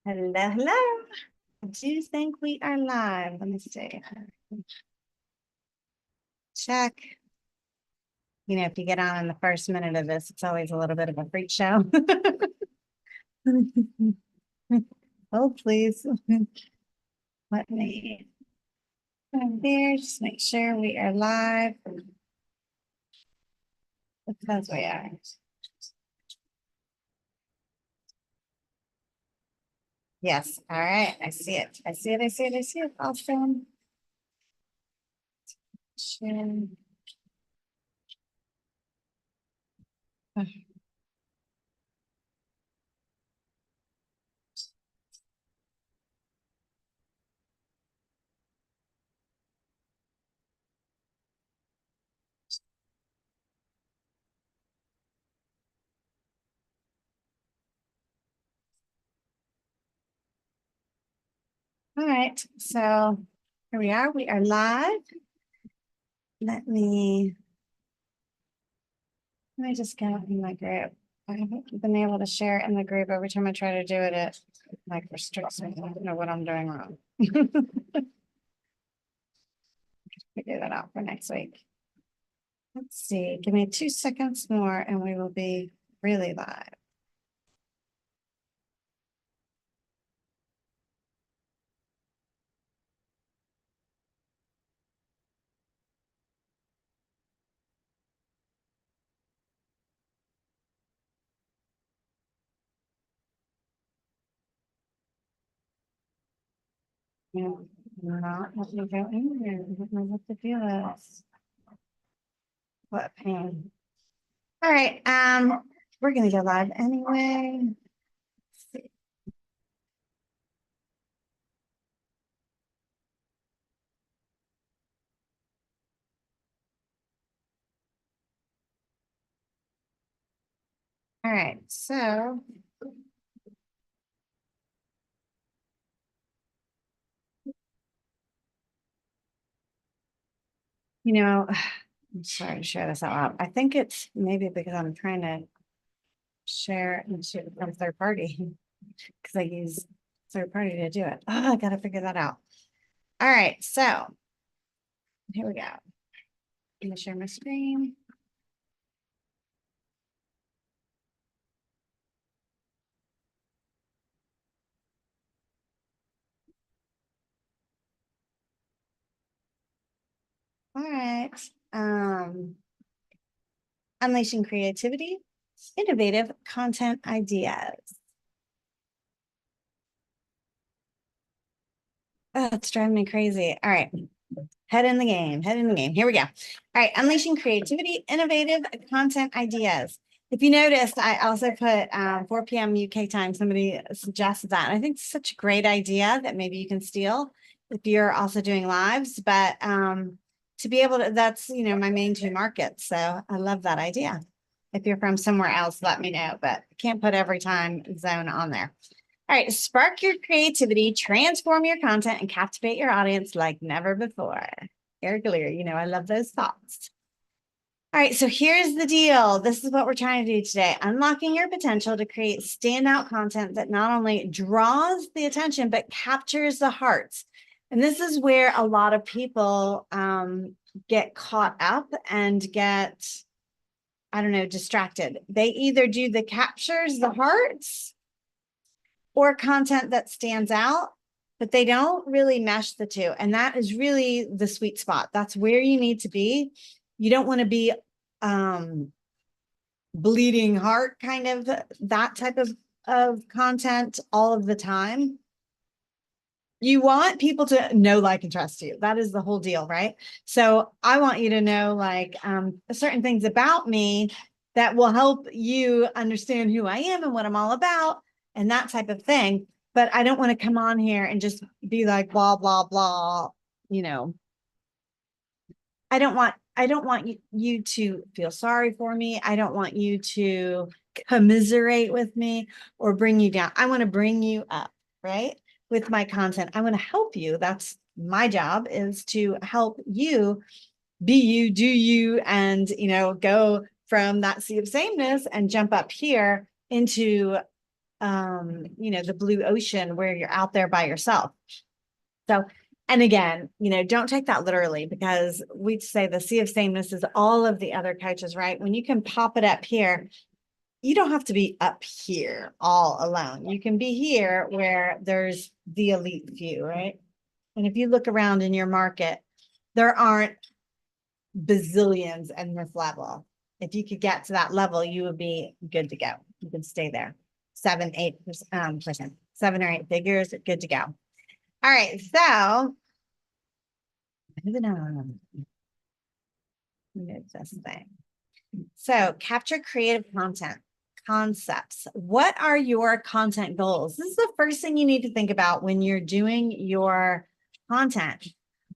Hello, hello. I do think we are live. Let me see. Check. You know, if you get on in the first minute of this, it's always a little bit of a freak show. Oh, please. Let me go there. Just make sure we are live. Because we are. Yes. All right. I see it. I see it. I see it. I see it. Awesome. Share. All right. So here we are. We are live. Let me just get in my group. I haven't been able to share in the group. Every time I try to do it, it like restricts me. I don't know what I'm doing wrong. Figure that out for next week. Let's see. Give me 2 seconds more and we will be really live. Yeah, not let me go in there. I don't know what to do this. What a pain. All right. We're gonna go live anyway. Let's see. All right, so I'm sorry to share this out loud. I think it's maybe because I'm trying to share into from third party because I use third party to do it. Oh, I got to figure that out. All right, so here we go. I'm gonna share my screen. All right. Unleashing creativity, innovative content ideas. Oh, it's driving me crazy. All right. Head in the game. Head in the game. Here we go. All right. Unleashing creativity, innovative content ideas. If you noticed, I also put 4 p.m. UK time. Somebody suggested that. And I think it's such a great idea that maybe you can steal if you're also doing lives. But to be able to, that's, my main 2 markets. So I love that idea. If you're from somewhere else, let me know. But I can't put every time zone on there. All right, spark your creativity, transform your content, and captivate your audience like never before. Erica Leary, I love those thoughts. All right, so here's the deal. This is what we're trying to do today. Unlocking your potential to create standout content that not only draws the attention, but captures the hearts. And this is where a lot of people get caught up and get, I don't know, distracted. They either do the captures the hearts or content that stands out, but they don't really mesh the two. And that is really the sweet spot. That's where you need to be. You don't want to be bleeding heart kind of that type of content all of the time. You want people to know, like, and trust you. That is the whole deal, right? So I want you to know like certain things about me that will help you understand who I am and what I'm all about and that type of thing. But I don't want to come on here and just be like, blah, blah, blah, you know. I don't want you to feel sorry for me. I don't want you to commiserate with me or bring you down. I want to bring you up, right? With my content. I want to help you. That's my job, is to help you be you, do you, and go from that sea of sameness and jump up here into the blue ocean where you're out there by yourself. So, and again, don't take that literally, because we say the sea of sameness is all of the other coaches, right? When you can pop it up here, you don't have to be up here all alone. You can be here where there's the elite few, right? And if you look around in your market, there aren't bazillions in this level. If you could get to that level, you would be good to go. You can stay there. 7-8%, 7 or 8 figures, good to go. All right, so moving on. This thing. So capture creative content concepts. What are your content goals? This is the first thing you need to think about when you're doing your content.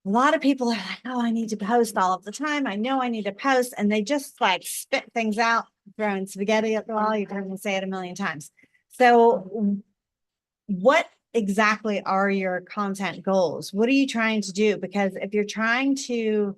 A lot of people are like, oh, I need to post all of the time. I know I need to post. And they just like spit things out, throwing spaghetti at the wall. You've heard me say it a million times. So what exactly are your content goals? What are you trying to do? Because if you're trying to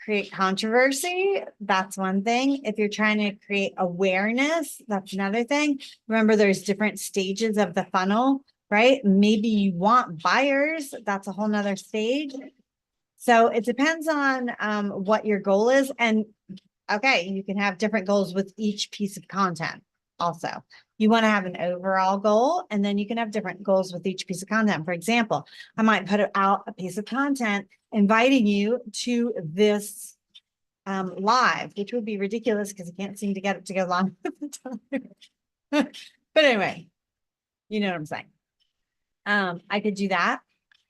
create controversy, that's one thing. If you're trying to create awareness, that's another thing. Remember, there's different stages of the funnel, right? Maybe you want buyers. That's a whole nother stage. So it depends on what your goal is. And okay, you can have different goals with each piece of content also. You want to have an overall goal, and then you can have different goals with each piece of content. For example, I might put out a piece of content inviting you to this live, which would be ridiculous because I can't seem to get it to go live at the time. But anyway, you know what I'm saying. I could do that,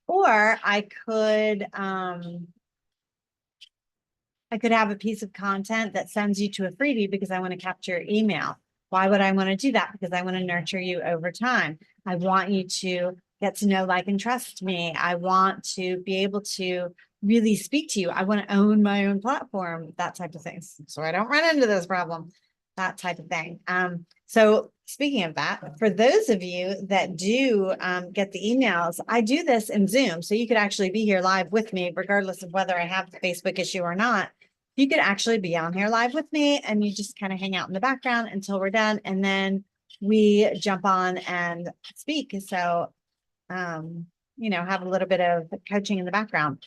or I could have a piece of content that sends you to a freebie because I want to capture your email. Why would I want to do that? Because I want to nurture you over time. I want you to get to know, like, and trust me. I want to be able to really speak to you. I want to own my own platform, that type of thing. So I don't run into this problem, that type of thing. So speaking of that, for those of you that do get the emails, I do this in Zoom. So you could actually be here live with me, regardless of whether I have the Facebook issue or not. You could actually be on here live with me, and you just kind of hang out in the background until we're done. And then we jump on and speak. So, have a little bit of coaching in the background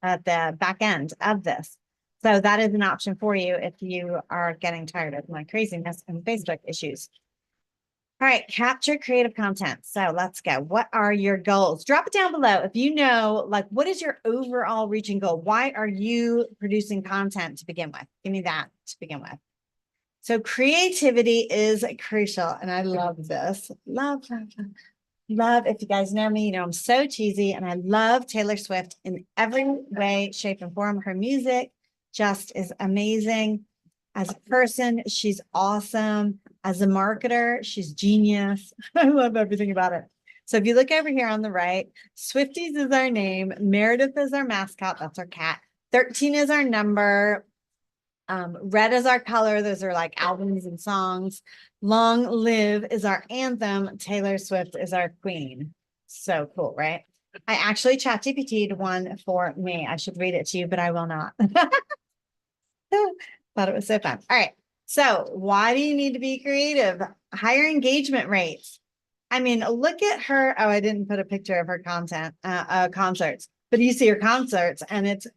at the back end of this. So that is an option for you if you are getting tired of my craziness and Facebook issues. All right, capture creative content. So let's go. What are your goals? Drop it down below. If you know, like, what is your overall reaching goal? Why are you producing content to begin with? Give me that to begin with. So creativity is crucial. And I love this. Love. If you guys know me, I'm so cheesy, and I love Taylor Swift in every way, shape, and form. Her music just is amazing. As a person, she's awesome. As a marketer, she's genius. I love everything about it. So if you look over here on the right, Swifties is our name. Meredith is our mascot. That's our cat. 13 is our number. Red is our color. Those are like albums and songs. Long Live is our anthem. Taylor Swift is our queen. So cool, right? I actually ChatGPT'd one for me. I should read it to you, but I will not. Thought it was so fun. All right. So why do you need to be creative? Higher engagement rates. I mean, look at her. Oh, I didn't put a picture of her concerts, but you see her concerts and it's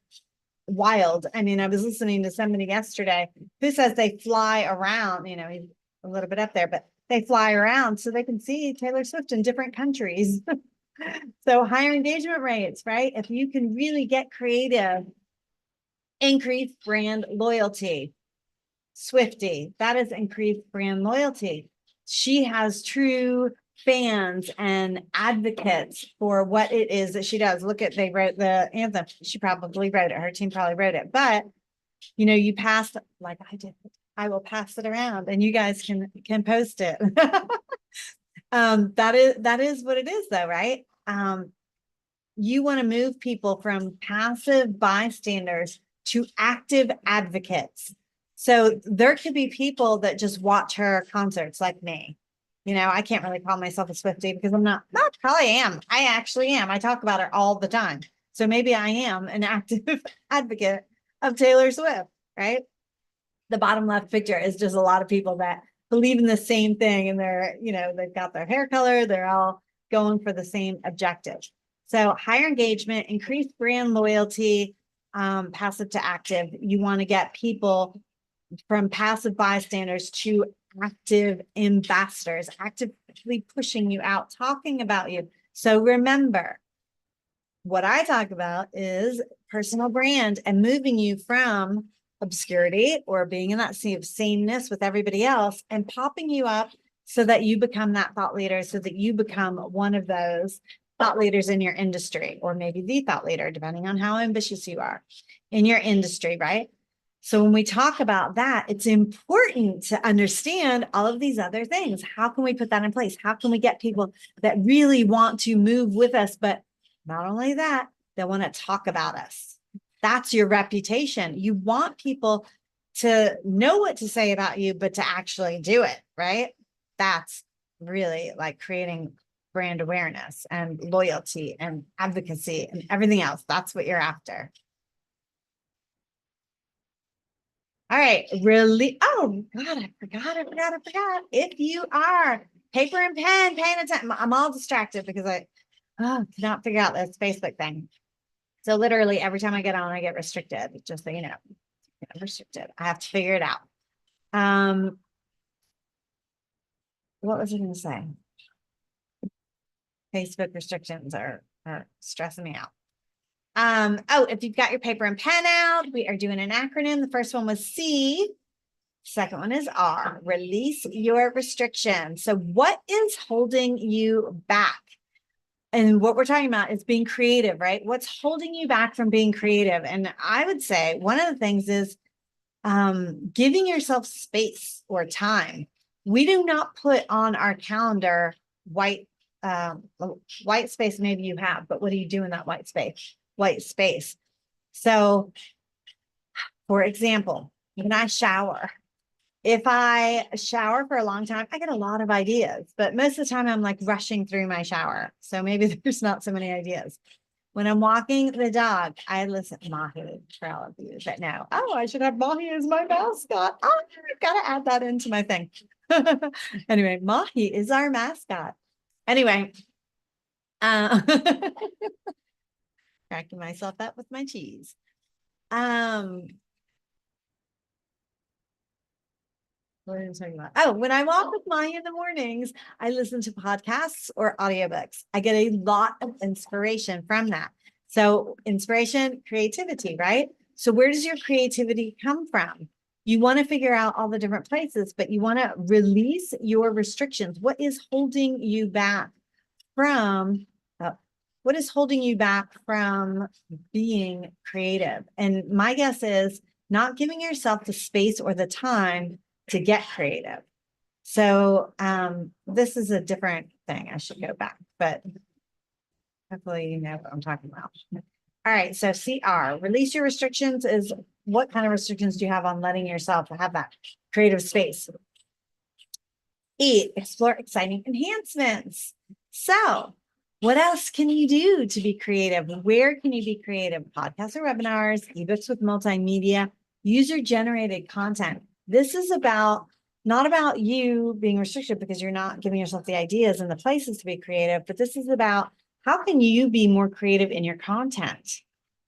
wild. I mean, I was listening to somebody yesterday who says they fly around, he's a little bit up there, but they fly around so they can see Taylor Swift in different countries. So higher engagement rates, right? If you can really get creative, increase brand loyalty. Swiftie, that is increased brand loyalty. She has true fans and advocates for what it is that she does. Look at, they wrote the anthem. She probably wrote it. Her team probably wrote it. But, you passed, like I did, I will pass it around and you guys can post it. That is what it is though, right? You want to move people from passive bystanders to active advocates. So there could be people that just watch her concerts like me. I can't really call myself a Swiftie because I'm not, probably am. I actually am. I talk about her all the time. So maybe I am an active advocate of Taylor Swift, right? The bottom left picture is just a lot of people that believe in the same thing, and they're, they've got their hair color, they're all going for the same objective. So higher engagement, increased brand loyalty, passive to active. You want to get people from passive bystanders to active ambassadors, actively pushing you out, talking about you. So remember, what I talk about is personal brand and moving you from obscurity or being in that sea of sameness with everybody else and popping you up so that you become that thought leader, so that you become one of those thought leaders in your industry, or maybe the thought leader, depending on how ambitious you are in your industry, right? So when we talk about that, it's important to understand all of these other things. How can we put that in place? How can we get people that really want to move with us? But not only that, they want to talk about us. That's your reputation. You want people to know what to say about you, but to actually do it, right? That's really like creating brand awareness and loyalty and advocacy and everything else. That's what you're after. All right, really. Oh God, I forgot. If you are paper and pen, paying attention, I'm all distracted because I cannot figure out this Facebook thing. So literally every time I get on, I get restricted, just so you know, restricted. I have to figure it out. What was I going to say? Facebook restrictions are stressing me out. If you've got your paper and pen out, we are doing an acronym. The first one was C. Second one is R. Release your restrictions. So what is holding you back? And what we're talking about is being creative, right? What's holding you back from being creative? And I would say one of the things is giving yourself space or time. We do not put on our calendar white space. Maybe you have, but what do you do in that white space? White space. So, for example, when I shower, if I shower for a long time, I get a lot of ideas, but most of the time I'm like rushing through my shower. So maybe there's not so many ideas. When I'm walking the dog, I listen to Mahi for all of you that know. Oh, I should have Mahi as my mascot. Oh, I've got to add that into my thing. Anyway, Mahi is our mascot. Anyway, cracking myself up with my cheese. What are you talking about? Oh, when I walk with Mahi in the mornings, I listen to podcasts or audiobooks. I get a lot of inspiration from that. So inspiration, creativity, right? So where does your creativity come from? You want to figure out all the different places, but you want to release your restrictions. What is holding you back from being creative? And my guess is not giving yourself the space or the time to get creative. So this is a different thing. I should go back, but hopefully you know what I'm talking about. All right, so CR, release your restrictions is what kind of restrictions do you have on letting yourself have that creative space? E, explore exciting enhancements. So what else can you do to be creative? Where can you be creative? Podcasts or webinars, ebooks with multimedia, user-generated content. This is not about you being restricted because you're not giving yourself the ideas and the places to be creative, but this is about how can you be more creative in your content?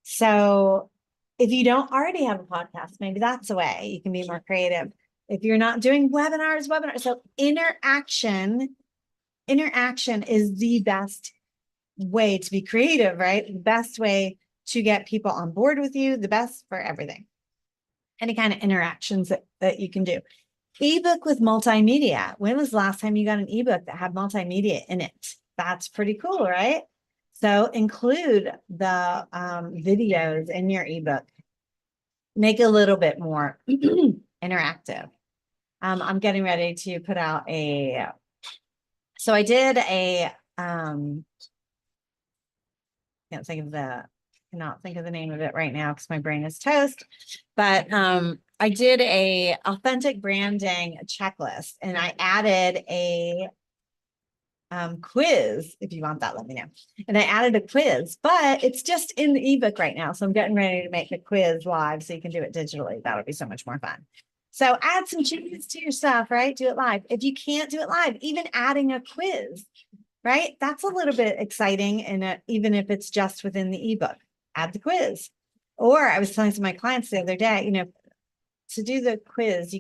So if you don't already have a podcast, maybe that's a way you can be more creative. If you're not doing webinars. So interaction is the best way to be creative, right? The best way to get people on board with you, the best for everything. Any kind of interactions that you can do. Ebook with multimedia. When was the last time you got an ebook that had multimedia in it? That's pretty cool, right? So include the videos in your ebook. Make it a little bit more interactive. I'm getting ready to put out so I did cannot think of the name of it right now because my brain is toast, but I did a authentic branding checklist and I added a quiz. If you want that, let me know. And I added a quiz, but it's just in the ebook right now. So I'm getting ready to make the quiz live so you can do it digitally. That'll be so much more fun. So add some changes to your stuff, right? Do it live. If you can't do it live, even adding a quiz, right? That's a little bit exciting. And even if it's just within the ebook, add the quiz. Or I was telling some of my clients the other day, to do the quiz,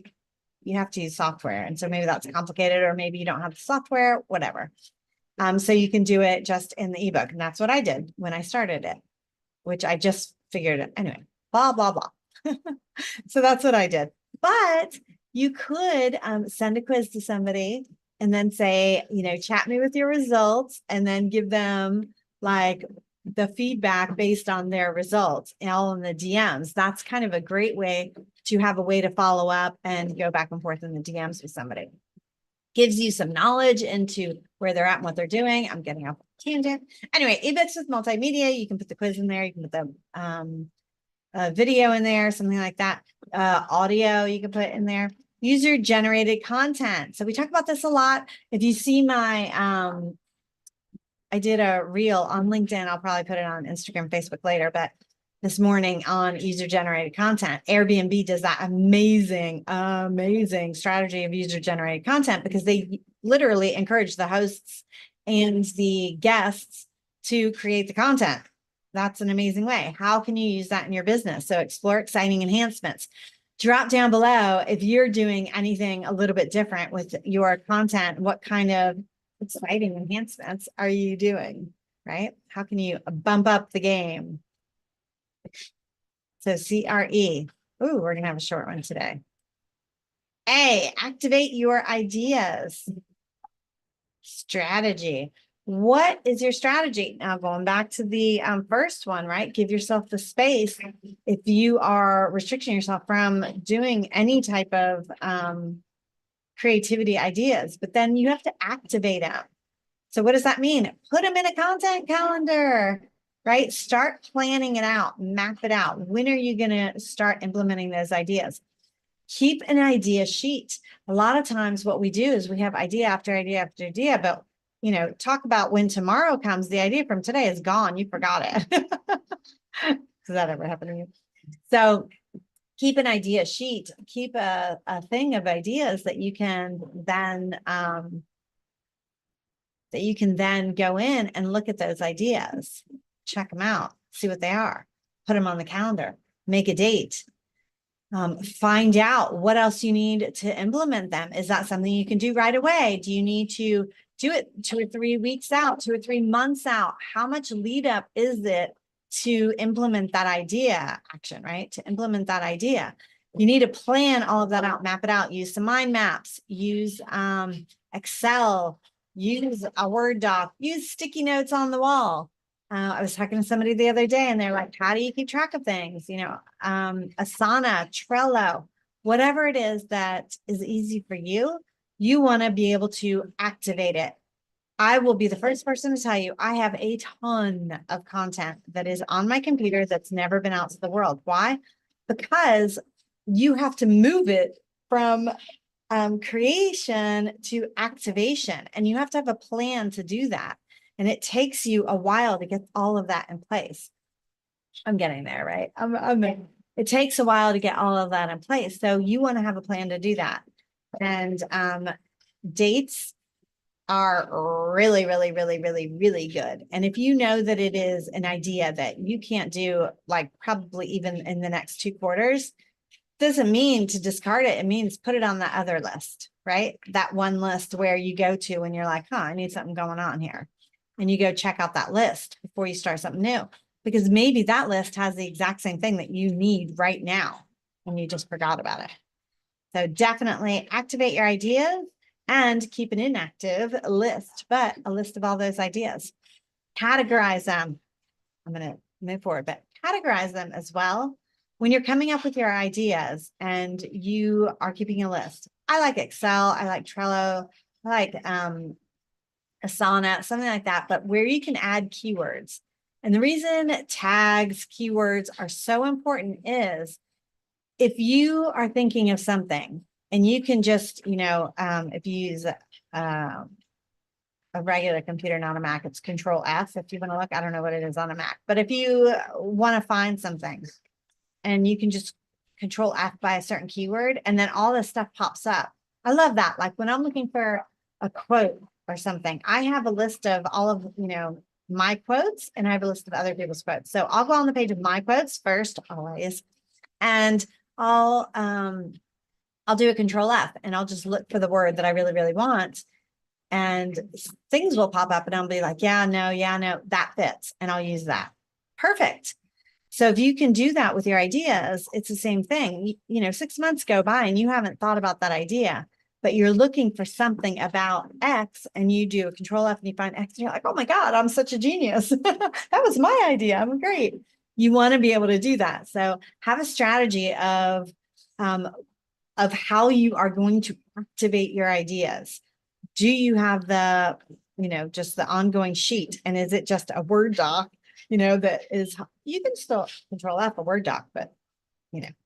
you have to use software. And so maybe that's complicated, or maybe you don't have the software, whatever. So you can do it just in the ebook. And that's what I did when I started it, which I just figured it anyway, blah, blah, blah. So that's what I did. But you could send a quiz to somebody and then say, chat me with your results, and then give them like the feedback based on their results, all in the DMs. That's kind of a great way to have a way to follow up and go back and forth in the DMs with somebody. Gives you some knowledge into where they're at and what they're doing. I'm getting off tangent. Anyway, ebooks with multimedia, you can put the quiz in there. You can put the video in there, something like that. Audio you can put in there. User generated content. So we talk about this a lot. If you see my, I did a reel on LinkedIn. I'll probably put it on Instagram, Facebook later, but this morning on user generated content. Airbnb does that amazing strategy of user generated content, because they literally encourage the hosts and the guests to create the content. That's an amazing way. How can you use that in your business? So explore exciting enhancements. Drop down below if you're doing anything a little bit different with your content. What kind of exciting enhancements are you doing, right? How can you bump up the game? So CRE. Ooh, we're going to have a short one today. A, activate your ideas. Strategy. What is your strategy? Now, going back to the first one, right? Give yourself the space. If you are restricting yourself from doing any type of creativity ideas, but then you have to activate them. So what does that mean? Put them in a content calendar, right? Start planning it out, map it out. When are you going to start implementing those ideas? Keep an idea sheet. A lot of times what we do is we have idea after idea after idea, but talk about when tomorrow comes, the idea from today is gone. You forgot it. Does that ever happen to you? So keep an idea sheet, keep a thing of ideas that you can then go in and look at those ideas, check them out, see what they are, put them on the calendar, make a date, find out what else you need to implement them. Is that something you can do right away? Do you need to do it 2 or 3 weeks out, 2 or 3 months out? How much lead up is it to implement that idea action, right? To implement that idea. You need to plan all of that out, map it out, use some mind maps, use Excel, use a Word doc, use sticky notes on the wall. I was talking to somebody the other day and they're like, how do you keep track of things? Asana, Trello, whatever it is that is easy for you, you want to be able to activate it. I will be the first person to tell you, I have a ton of content that is on my computer that's never been out to the world. Why? Because you have to move it from creation to activation, and you have to have a plan to do that. And it takes you a while to get all of that in place. I'm getting there, right? It takes a while to get all of that in place. So you want to have a plan to do that. And dates are really, really, really, really, really good. And if you know that it is an idea that you can't do, like probably even in the next 2 quarters, doesn't mean to discard it. It means put it on the other list, right? That one list where you go to when you're like, I need something going on here. And you go check out that list before you start something new, because maybe that list has the exact same thing that you need right now and you just forgot about it. So definitely activate your ideas and keep an inactive list, but a list of all those ideas. Categorize them. I'm going to move forward, but categorize them as well. When you're coming up with your ideas and you are keeping a list, I like Excel, I like Trello, I like Asana, something like that, but where you can add keywords. And the reason tags, keywords are so important is if you are thinking of something and you can just, if you use a regular computer, not a Mac, it's Control F. If you want to look, I don't know what it is on a Mac, but if you want to find something and you can just control F by a certain keyword, and then all this stuff pops up. I love that. Like when I'm looking for a quote or something, I have a list of all of, my quotes, and I have a list of other people's quotes. So I'll go on the page of my quotes first, always, and I'll do a control F, and I'll just look for the word that I really, really want. And things will pop up and I'll be like, yeah, no, that fits. And I'll use that. Perfect. So if you can do that with your ideas, it's the same thing. 6 months go by and you haven't thought about that idea, but you're looking for something about X, and you do a control F and you find X and you're like, oh my God, I'm such a genius. That was my idea. I'm great. You want to be able to do that. So have a strategy of how you are going to activate your ideas. Do you have the, just the ongoing sheet? And is it just a Word doc, that is, you can still control F a Word doc, but,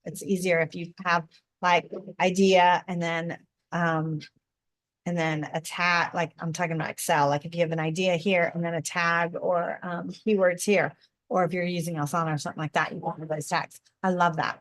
it's easier if you have like idea and then a tag, like I'm talking about Excel, like if you have an idea here and then a tag or keywords here, or if you're using Asana or something like that, you want those tags. I love that.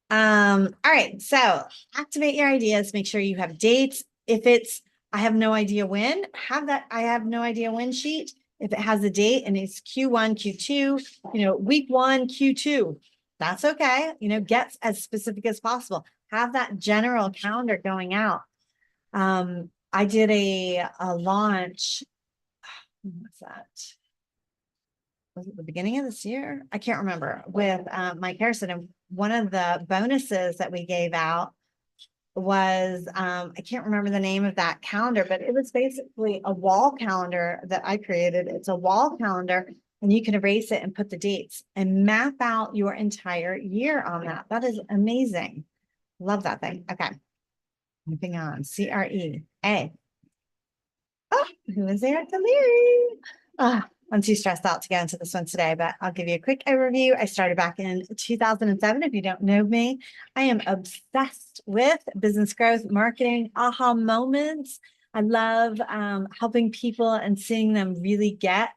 All right. So activate your ideas, make sure you have dates. If it's, I have no idea when, have that I have no idea when sheet. If it has a date and it's Q1, Q2, week 1, Q2, that's okay. Get as specific as possible. Have that general calendar going out. I did a launch. What's that? Was it the beginning of this year? I can't remember, with Mike Harrison. And one of the bonuses that we gave out was, I can't remember the name of that calendar, but it was basically a wall calendar that I created. It's a wall calendar, and you can erase it and put the dates and map out your entire year on that. That is amazing. Love that thing. Okay. Moving on. CREA. Oh, who is Erica Leary? I'm too stressed out to get into this one today, but I'll give you a quick overview. I started back in 2007. If you don't know me, I am obsessed with business growth, marketing, aha moments. I love helping people and seeing them really get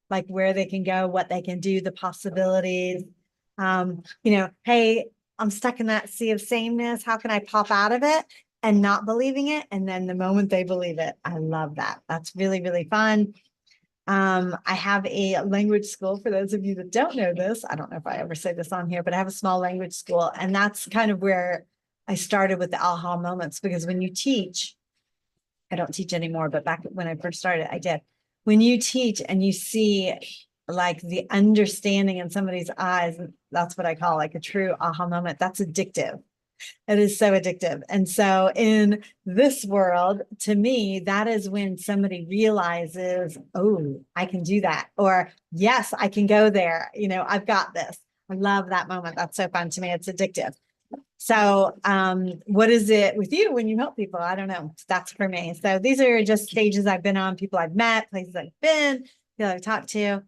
like where they can go, what they can do, the possibilities. Hey, I'm stuck in that sea of sameness. How can I pop out of it and not believing it? And then the moment they believe it, I love that. That's really, really fun. I have a language school. For those of you that don't know this, I don't know if I ever say this on here, but I have a small language school, and that's kind of where I started with the aha moments, because when you teach, I don't teach anymore, but back when I first started, I did. When you teach and you see like the understanding in somebody's eyes, that's what I call like a true aha moment. That's addictive. It is so addictive. And so in this world, to me, that is when somebody realizes, oh, I can do that. Or yes, I can go there. I've got this. I love that moment. That's so fun to me. It's addictive. So what is it with you when you help people? I don't know. That's for me. So these are just stages I've been on, people I've met, places I've been, people I've talked to.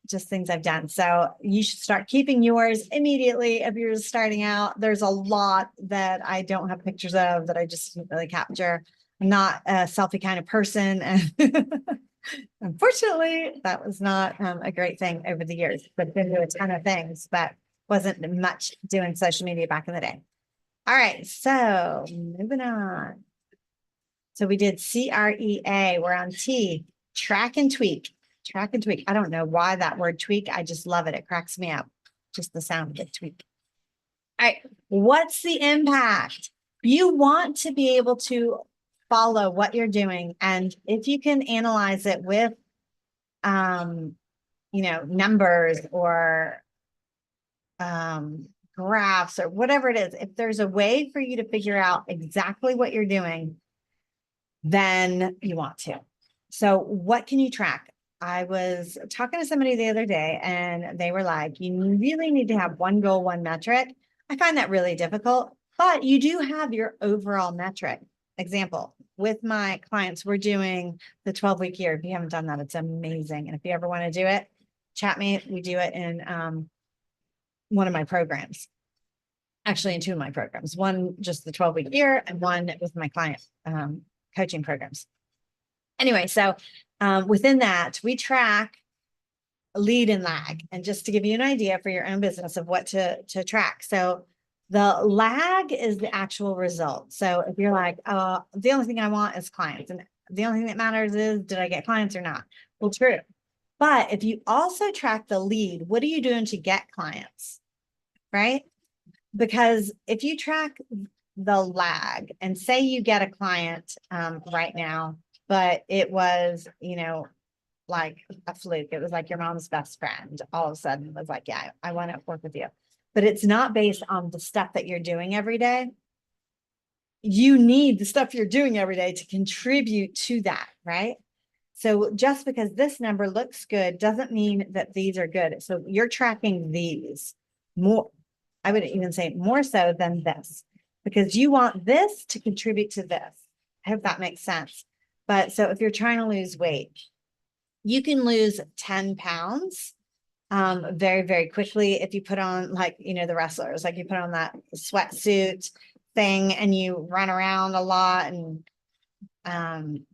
Just things I've done. So you should start keeping yours immediately if you're starting out. There's a lot that I don't have pictures of that I just didn't really capture. I'm not a selfie kind of person. And unfortunately, that was not a great thing over the years. I've been to a ton of things, but wasn't much doing social media back in the day. All right. So moving on. So we did CREA. We're on T, track and tweak. Track and tweak. I don't know why that word tweak. I just love it. It cracks me up. Just the sound of it, tweak. All right. What's the impact? You want to be able to follow what you're doing. And if you can analyze it with, numbers or graphs or whatever it is, if there's a way for you to figure out exactly what you're doing, then you want to. So what can you track? I was talking to somebody the other day and they were like, you really need to have one goal, one metric. I find that really difficult, but you do have your overall metric. Example, with my clients, we're doing the 12-week year. If you haven't done that, it's amazing. And if you ever want to do it, chat me. We do it in one of my programs. Actually, in 2 of my programs, one just the 12-week year and one with my client coaching programs. Anyway, so within that, we track lead and lag. And just to give you an idea for your own business of what to track. So the lag is the actual result. So if you're like, the only thing I want is clients, and the only thing that matters is, did I get clients or not? Well, true. But if you also track the lead, what are you doing to get clients? Right? Because if you track the lag and say you get a client right now, but it was, like a fluke. It was like your mom's best friend all of a sudden was like, yeah, I want to work with you. But it's not based on the stuff that you're doing every day. You need the stuff you're doing every day to contribute to that, right? So just because this number looks good doesn't mean that these are good. So you're tracking these more, I would even say more so than this, because you want this to contribute to this. I hope that makes sense. But so if you're trying to lose weight, you can lose 10 pounds very, very quickly if you put on, like, the wrestlers, like you put on that sweatsuit thing and you run around a lot and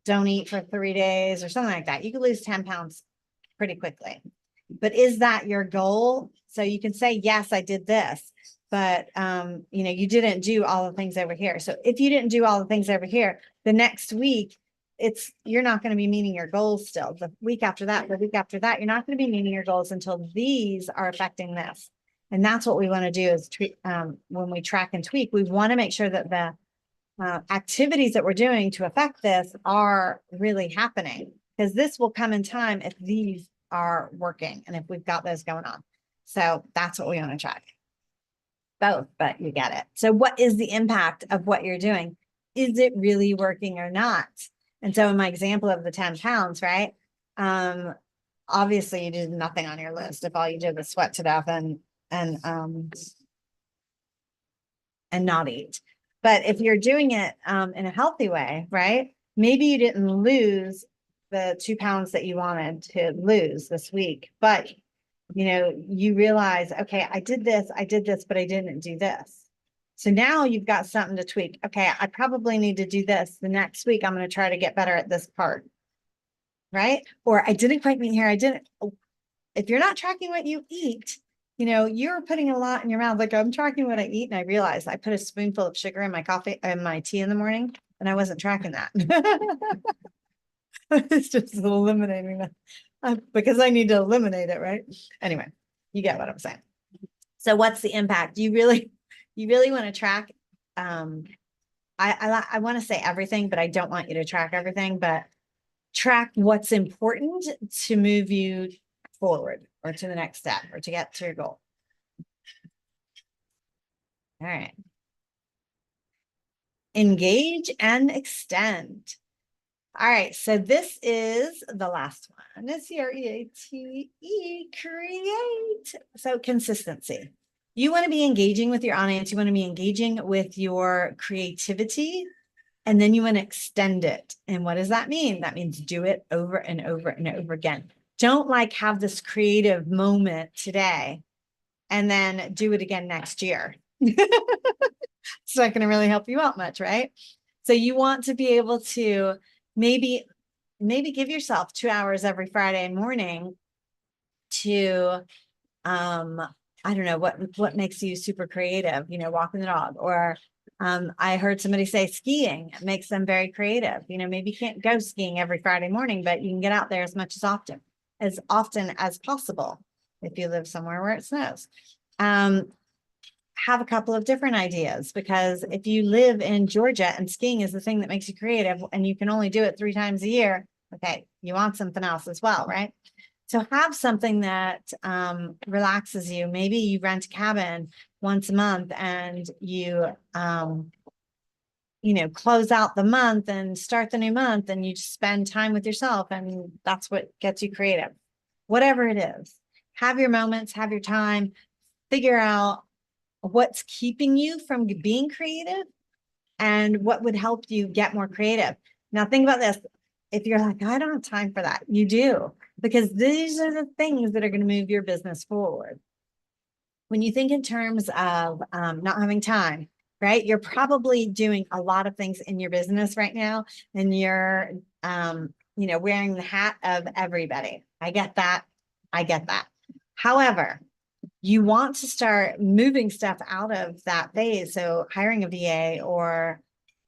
don't eat for 3 days or something like that. You could lose 10 pounds pretty quickly. But is that your goal? So you can say, yes, I did this, but you didn't do all the things over here. So if you didn't do all the things over here, the next week, you're not going to be meeting your goals still. The week after that, you're not going to be meeting your goals until these are affecting this. And that's what we want to do is when we track and tweak, we want to make sure that the activities that we're doing to affect this are really happening, because this will come in time if these are working and if we've got those going on. So that's what we want to track. Both, but you get it. So what is the impact of what you're doing? Is it really working or not? And so in my example of the 10 pounds, right? Obviously you did nothing on your list if all you did was sweat to death and not eat. But if you're doing it in a healthy way, right? Maybe you didn't lose the 2 pounds that you wanted to lose this week, but you realize, okay, I did this, but I didn't do this. So now you've got something to tweak. Okay, I probably need to do this. The next week, I'm going to try to get better at this part. Right? Or I didn't quite mean here. If you're not tracking what you eat, you're putting a lot in your mouth. Like, I'm tracking what I eat, and I realized I put a spoonful of sugar in my coffee and my tea in the morning, and I wasn't tracking that. It's just eliminating that because I need to eliminate it, right? Anyway, you get what I'm saying. So what's the impact? You really want to track. I want to say everything, but I don't want you to track everything, but track what's important to move you forward or to the next step or to get to your goal. All right. Engage and extend. All right, so this is the last one. It's CREATE, create. So consistency. You want to be engaging with your audience. You want to be engaging with your creativity, and then you want to extend it. And what does that mean? That means do it over and over and over again. Don't have this creative moment today and then do it again next year. It's not going to really help you out much, right? So you want to be able to maybe give yourself 2 hours every Friday morning to, I don't know, what makes you super creative, walking the dog, or I heard somebody say skiing makes them very creative. Maybe you can't go skiing every Friday morning, but you can get out there as often as possible if you live somewhere where it snows. Have a couple of different ideas, because if you live in Georgia and skiing is the thing that makes you creative and you can only do it 3 times a year, okay, you want something else as well, right? So have something that relaxes you. Maybe you rent a cabin once a month and you, close out the month and start the new month, and you just spend time with yourself, and that's what gets you creative. Whatever it is, have your moments, have your time, figure out what's keeping you from being creative and what would help you get more creative. Now think about this. If you're like, I don't have time for that, you do, because these are the things that are going to move your business forward. When you think in terms of not having time, right? You're probably doing a lot of things in your business right now, and you're, wearing the hat of everybody. I get that. I get that. However, you want to start moving stuff out of that phase. So hiring a VA or,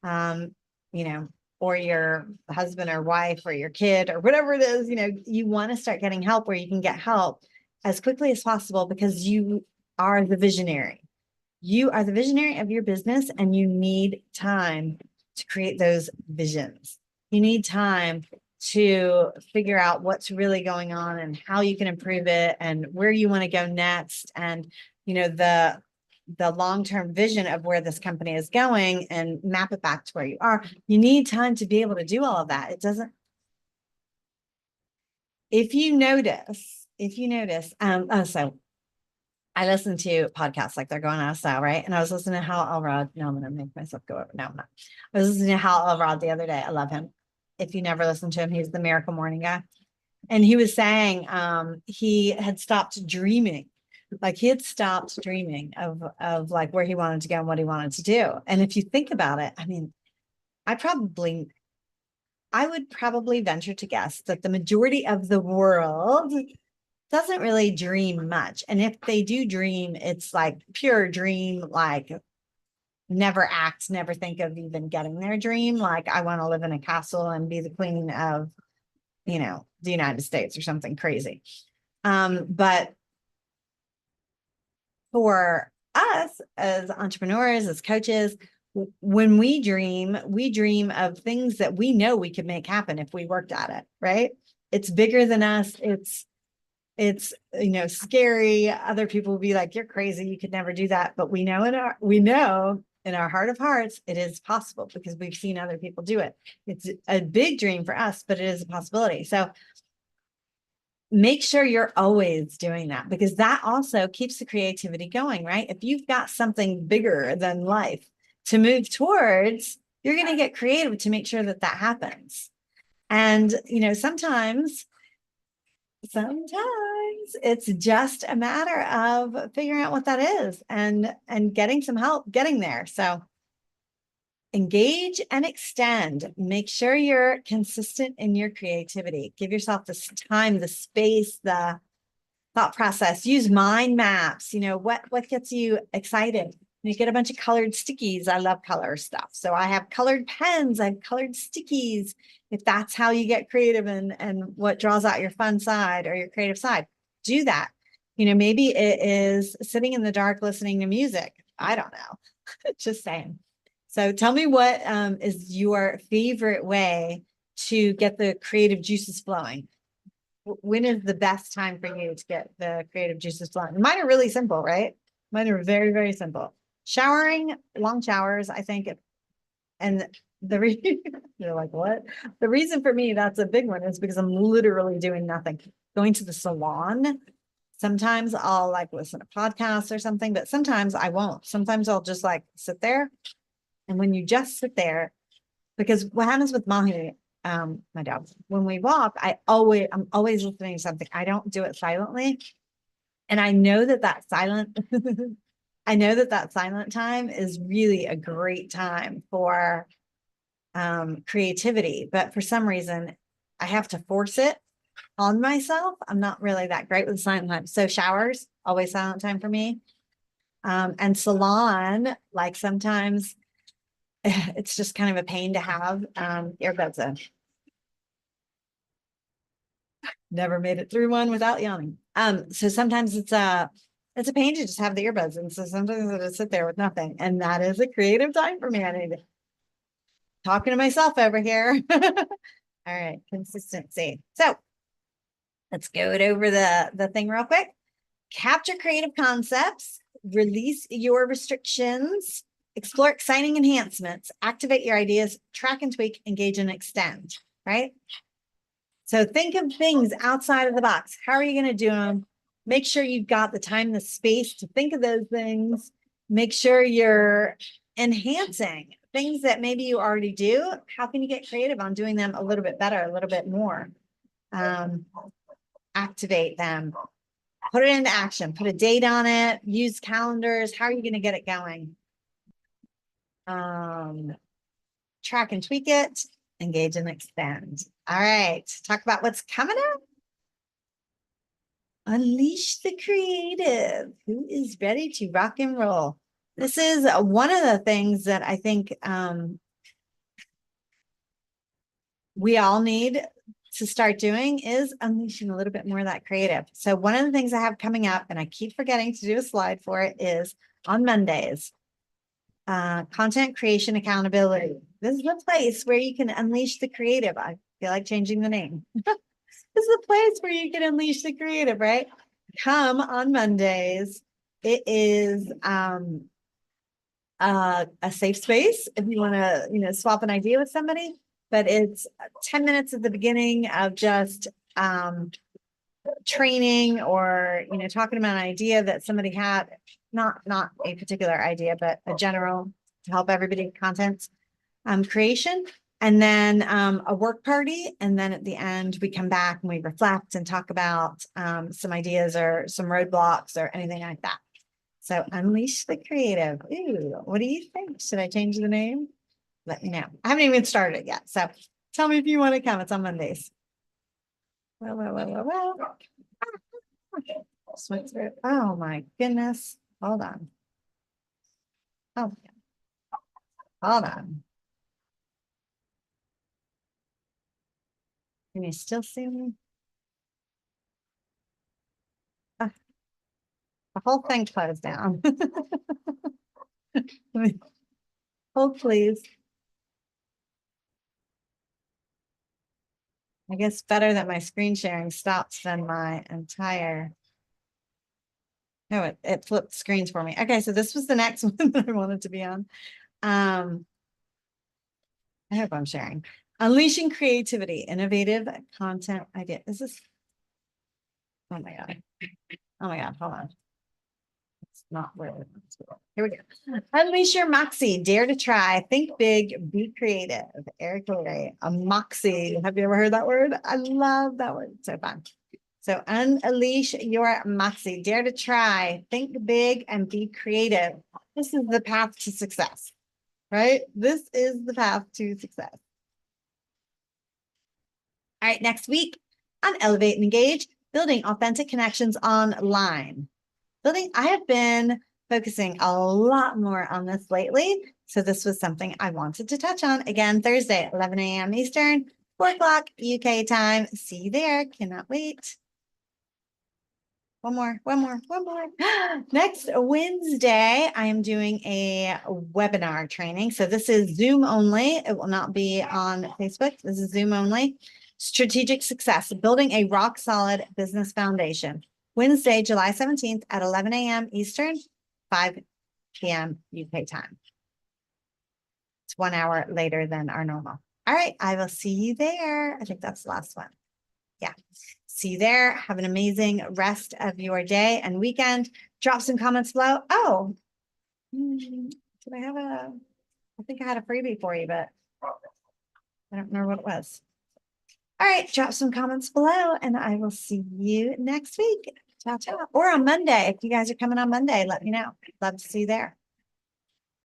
you know, or your husband or wife or your kid or whatever it is, you want to start getting help where you can get help as quickly as possible because you are the visionary. You are the visionary of your business and you need time to create those visions. You need time to figure out what's really going on and how you can improve it and where you want to go next. And, the long-term vision of where this company is going and map it back to where you are. You need time to be able to do all of that. It doesn't, if you notice, so I listen to podcasts like They're Going Out of Style, right? And I was listening to Hal Elrod. No, I'm going to make myself go over. No, I'm not. I was listening to Hal Elrod the other day. I love him. If you never listened to him, he's the Miracle Morning guy. And he was saying he had stopped dreaming. Like he had stopped dreaming of like where he wanted to go and what he wanted to do. And if you think about it, I mean, I would probably venture to guess that the majority of the world doesn't really dream much. And if they do dream, it's like pure dream, like never act, never think of even getting their dream. Like I want to live in a castle and be the queen of, the United States or something crazy. But for us as entrepreneurs, as coaches, when we dream of things that we know we could make happen if we worked at it, right? It's bigger than us. It's scary. Other people will be like, you're crazy, you could never do that. But we know in our heart of hearts, it is possible because we've seen other people do it. It's a big dream for us, but it is a possibility. So make sure you're always doing that because that also keeps the creativity going, right? If you've got something bigger than life to move towards, you're going to get creative to make sure that that happens. And, sometimes it's just a matter of figuring out what that is and getting some help getting there. So engage and extend. Make sure you're consistent in your creativity. Give yourself the time, the space, the thought process. Use mind maps. What gets you excited? You get a bunch of colored stickies. I love color stuff. So I have colored pens, I have colored stickies. If that's how you get creative and what draws out your fun side or your creative side, do that. Maybe it is sitting in the dark listening to music. I don't know. Just saying. So tell me what is your favorite way to get the creative juices flowing? When is the best time for you to get the creative juices flowing? Mine are really simple, right? Mine are very, very simple. Showering, long showers, I think. And you're like, what? The reason for me, that's a big one is because I'm literally doing nothing. Going to the salon. Sometimes I'll like listen to podcasts or something, but sometimes I won't. Sometimes I'll just like sit there. And when you just sit there, because what happens with Mahi, my dog, when we walk, I'm always listening to something. I don't do it silently. And I know that silent, I know that silent time is really a great time for creativity, but for some reason I have to force it on myself. I'm not really that great with silent time. So showers, always silent time for me. And salon, like sometimes it's just kind of a pain to have earbuds in. Never made it through one without yawning. So sometimes it's a pain to just have the earbuds. And so sometimes I just sit there with nothing. And that is a creative time for me. I need to talking to myself over here. All right, consistency. So let's go over the thing real quick. Capture creative concepts, release your restrictions, explore exciting enhancements, activate your ideas, track and tweak, engage and extend, right? So think of things outside of the box. How are you going to do them? Make sure you've got the time, the space to think of those things. Make sure you're enhancing things that maybe you already do. How can you get creative on doing them a little bit better, a little bit more? Activate them. Put it into action. Put a date on it. Use calendars. How are you going to get it going? Track and tweak it. Engage and extend. All right. Talk about what's coming up. Unleash the creative. Who is ready to rock and roll? This is one of the things that I think we all need to start doing is unleashing a little bit more of that creative. So one of the things I have coming up, and I keep forgetting to do a slide for it, is on Mondays, content creation accountability. This is the place where you can unleash the creative. I feel like changing the name. This is the place where you can unleash the creative, right? Come on Mondays. It is a safe space if you want to, swap an idea with somebody, but it's 10 minutes at the beginning of just training or, talking about an idea that somebody had, not a particular idea, but a general to help everybody content creation. And then a work party. And then at the end, we come back and we reflect and talk about some ideas or some roadblocks or anything like that. So unleash the creative. Ooh, what do you think? Should I change the name? Let me know. I haven't even started it yet. So tell me if you want to come. It's on Mondays. Well. Swing through. Oh my goodness. Hold on. Oh, hold on. Can you still see me? The whole thing closed down. Hold, please. I guess better that my screen sharing stops than my entire. No, it flipped screens for me. Okay, so this was the next one that I wanted to be on. I hope I'm sharing. Unleashing creativity, innovative content idea. Is this? Oh my God. Oh my God. Hold on. It's not where. Here we go. Unleash your moxie. Dare to try. Think big. Be creative. Erica Leary. A moxie. Have you ever heard that word? I love that word. It's so fun. So unleash your moxie. Dare to try. Think big and be creative. This is the path to success, right? This is the path to success. All right, next week on Elevate and Engage, building authentic connections online. I have been focusing a lot more on this lately. So this was something I wanted to touch on. Again, Thursday, 11 a.m. Eastern, 4 o'clock UK time. See you there. Cannot wait. One more. Next Wednesday, I am doing a webinar training. So this is Zoom only. It will not be on Facebook. This is Zoom only. Strategic Success, Building a Rock Solid Business Foundation. Wednesday, July 17th at 11 a.m. Eastern, 5 p.m. UK time. It's 1 hour later than our normal. All right, I will see you there. I think that's the last one. Yeah. See you there. Have an amazing rest of your day and weekend. Drop some comments below. Oh, did I think I had a freebie for you, but I don't remember what it was. All right, drop some comments below and I will see you next week. Ciao, ciao. Or on Monday. If you guys are coming on Monday, let me know. Love to see you there.